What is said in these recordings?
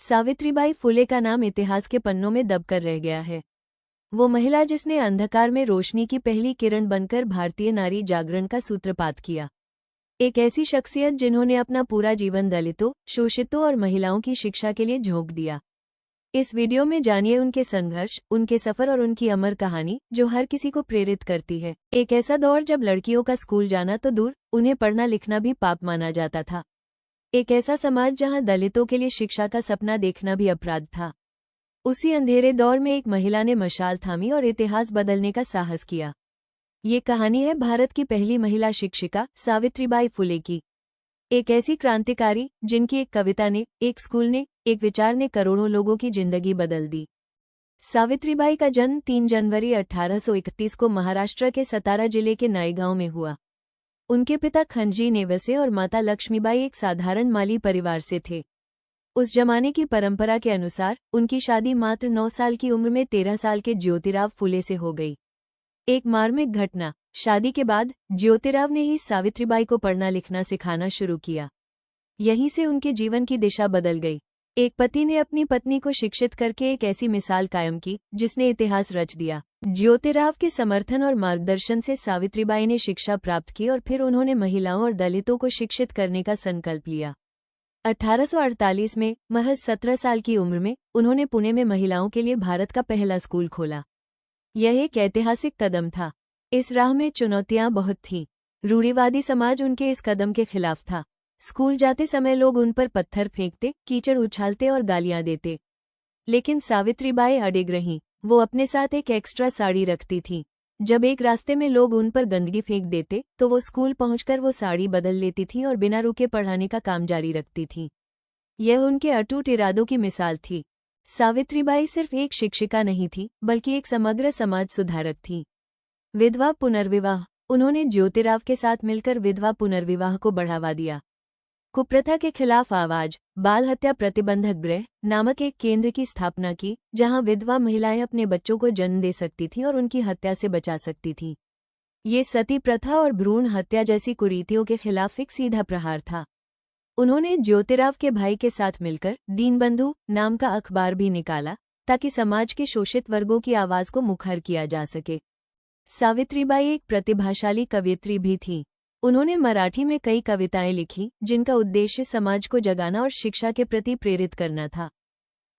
सावित्रीबाई फुले का नाम इतिहास के पन्नों में दबकर रह गया है। वो महिला जिसने अंधकार में रोशनी की पहली किरण बनकर भारतीय नारी जागरण का सूत्रपात किया। एक ऐसी शख्सियत जिन्होंने अपना पूरा जीवन दलितों, शोषितों और महिलाओं की शिक्षा के लिए झोंक दिया। इस वीडियो में जानिए उनके संघर्ष, उनके सफर और उनकी अमर कहानी जो हर किसी को प्रेरित करती है। एक ऐसा दौर जब लड़कियों का स्कूल जाना तो दूर, उन्हें पढ़ना लिखना भी पाप माना जाता था। एक ऐसा समाज जहां दलितों के लिए शिक्षा का सपना देखना भी अपराध था। उसी अंधेरे दौर में एक महिला ने मशाल थामी और इतिहास बदलने का साहस किया। ये कहानी है भारत की पहली महिला शिक्षिका सावित्रीबाई फुले की। एक ऐसी क्रांतिकारी जिनकी एक कविता ने, एक स्कूल ने, एक विचार ने करोड़ों लोगों की जिंदगी बदल दी। सावित्रीबाई का जन्म 3 जनवरी 1831 को महाराष्ट्र के सतारा जिले के नाईगांव में हुआ। उनके पिता खंडजी नेवसे और माता लक्ष्मीबाई एक साधारण माली परिवार से थे। उस जमाने की परंपरा के अनुसार उनकी शादी मात्र 9 साल की उम्र में 13 साल के ज्योतिराव फुले से हो गई। एक मार्मिक घटना, शादी के बाद ज्योतिराव ने ही सावित्रीबाई को पढ़ना लिखना सिखाना शुरू किया। यहीं से उनके जीवन की दिशा बदल गई। एक पति ने अपनी पत्नी को शिक्षित करके एक ऐसी मिसाल कायम की जिसने इतिहास रच दिया। ज्योतिराव के समर्थन और मार्गदर्शन से सावित्रीबाई ने शिक्षा प्राप्त की और फिर उन्होंने महिलाओं और दलितों को शिक्षित करने का संकल्प लिया। 1848 में महज 17 साल की उम्र में उन्होंने पुणे में महिलाओं के लिए भारत का पहला स्कूल खोला। यह एक ऐतिहासिक कदम था। इस राह में चुनौतियां बहुत थीं। रूढ़िवादी समाज उनके इस कदम के खिलाफ था। स्कूल जाते समय लोग उन पर पत्थर फेंकते, कीचड़ उछालते और गालियां देते। लेकिन सावित्रीबाई अडिग रहीं। वो अपने साथ एक एक्स्ट्रा साड़ी रखती थीं। जब एक रास्ते में लोग उन पर गंदगी फेंक देते तो वो स्कूल पहुंचकर वो साड़ी बदल लेती थीं और बिना रुके पढ़ाने का काम जारी रखती थीं। यह उनके अटूट इरादों की मिसाल थी। सावित्रीबाई सिर्फ एक शिक्षिका नहीं थी, बल्कि एक समग्र समाज सुधारक थी। विधवा पुनर्विवाह। उन्होंने ज्योतिराव के साथ मिलकर विधवा पुनर्विवाह को बढ़ावा दिया। कुप्रथा के खिलाफ आवाज, बाल हत्या प्रतिबंधक गृह नामक एक केंद्र की स्थापना की, जहां विधवा महिलाएं अपने बच्चों को जन्म दे सकती थीं और उनकी हत्या से बचा सकती थीं। ये सती प्रथा और भ्रूण हत्या जैसी कुरीतियों के खिलाफ एक सीधा प्रहार था। उन्होंने ज्योतिराव के भाई के साथ मिलकर दीनबंधु नाम का अखबार भी निकाला, ताकि समाज के शोषित वर्गों की आवाज को मुखर किया जा सके। सावित्रीबाई एक प्रतिभाशाली कवयित्री भी थीं। उन्होंने मराठी में कई कविताएं लिखी, जिनका उद्देश्य समाज को जगाना और शिक्षा के प्रति प्रेरित करना था।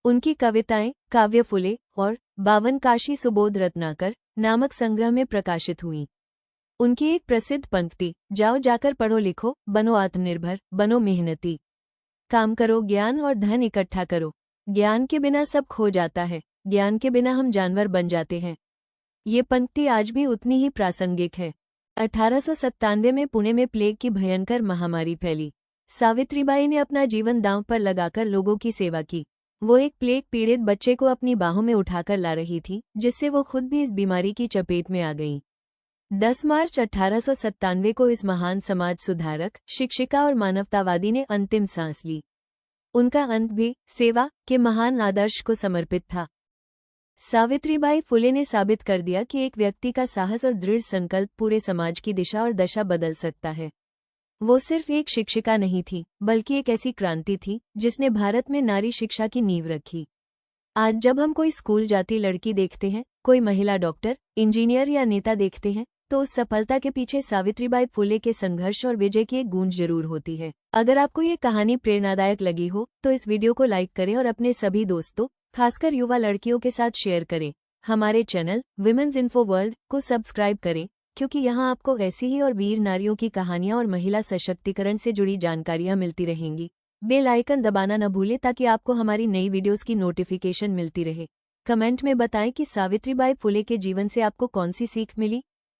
उनकी कविताएं काव्य फुले और 52 काशी सुबोध रत्नाकर नामक संग्रह में प्रकाशित हुईं। उनकी एक प्रसिद्ध पंक्ति, जाओ जाकर पढ़ो लिखो, बनो आत्मनिर्भर, बनो मेहनती, काम करो, ज्ञान और धन इकट्ठा करो। ज्ञान के बिना सब खो जाता है, ज्ञान के बिना हम जानवर बन जाते हैं। ये पंक्ति आज भी उतनी ही प्रासंगिक है। 1897 में पुणे में प्लेग की भयंकर महामारी फैली। सावित्रीबाई ने अपना जीवन दांव पर लगाकर लोगों की सेवा की। वो एक प्लेग पीड़ित बच्चे को अपनी बाहों में उठाकर ला रही थी, जिससे वो खुद भी इस बीमारी की चपेट में आ गईं। 10 मार्च 1897 को इस महान समाज सुधारक, शिक्षिका और मानवतावादी ने अंतिम सांस ली। उनका अंत भी सेवा के महान आदर्श को समर्पित था। सावित्रीबाई फुले ने साबित कर दिया कि एक व्यक्ति का साहस और दृढ़ संकल्प पूरे समाज की दिशा और दशा बदल सकता है। वो सिर्फ एक शिक्षिका नहीं थी, बल्कि एक ऐसी क्रांति थी जिसने भारत में नारी शिक्षा की नींव रखी। आज जब हम कोई स्कूल जाती लड़की देखते हैं, कोई महिला डॉक्टर, इंजीनियर या नेता देखते हैं, तो उस सफलता के पीछे सावित्रीबाई फुले के संघर्ष और विजय की एक गूंज जरूर होती है। अगर आपको ये कहानी प्रेरणादायक लगी हो तो इस वीडियो को लाइक करें और अपने सभी दोस्तों, खासकर युवा लड़कियों के साथ शेयर करें। हमारे चैनल विमेन्स इन्फो वर्ल्ड को सब्सक्राइब करें, क्योंकि यहाँ आपको ऐसी ही और वीर नारियों की कहानियाँ और महिला सशक्तिकरण से जुड़ी जानकारियाँ मिलती रहेंगी। बेल आइकन दबाना न भूलें ताकि आपको हमारी नई वीडियोस की नोटिफिकेशन मिलती रहे। कमेंट में बताएं कि सावित्रीबाई फुले के जीवन से आपको कौन सी सीख मिली।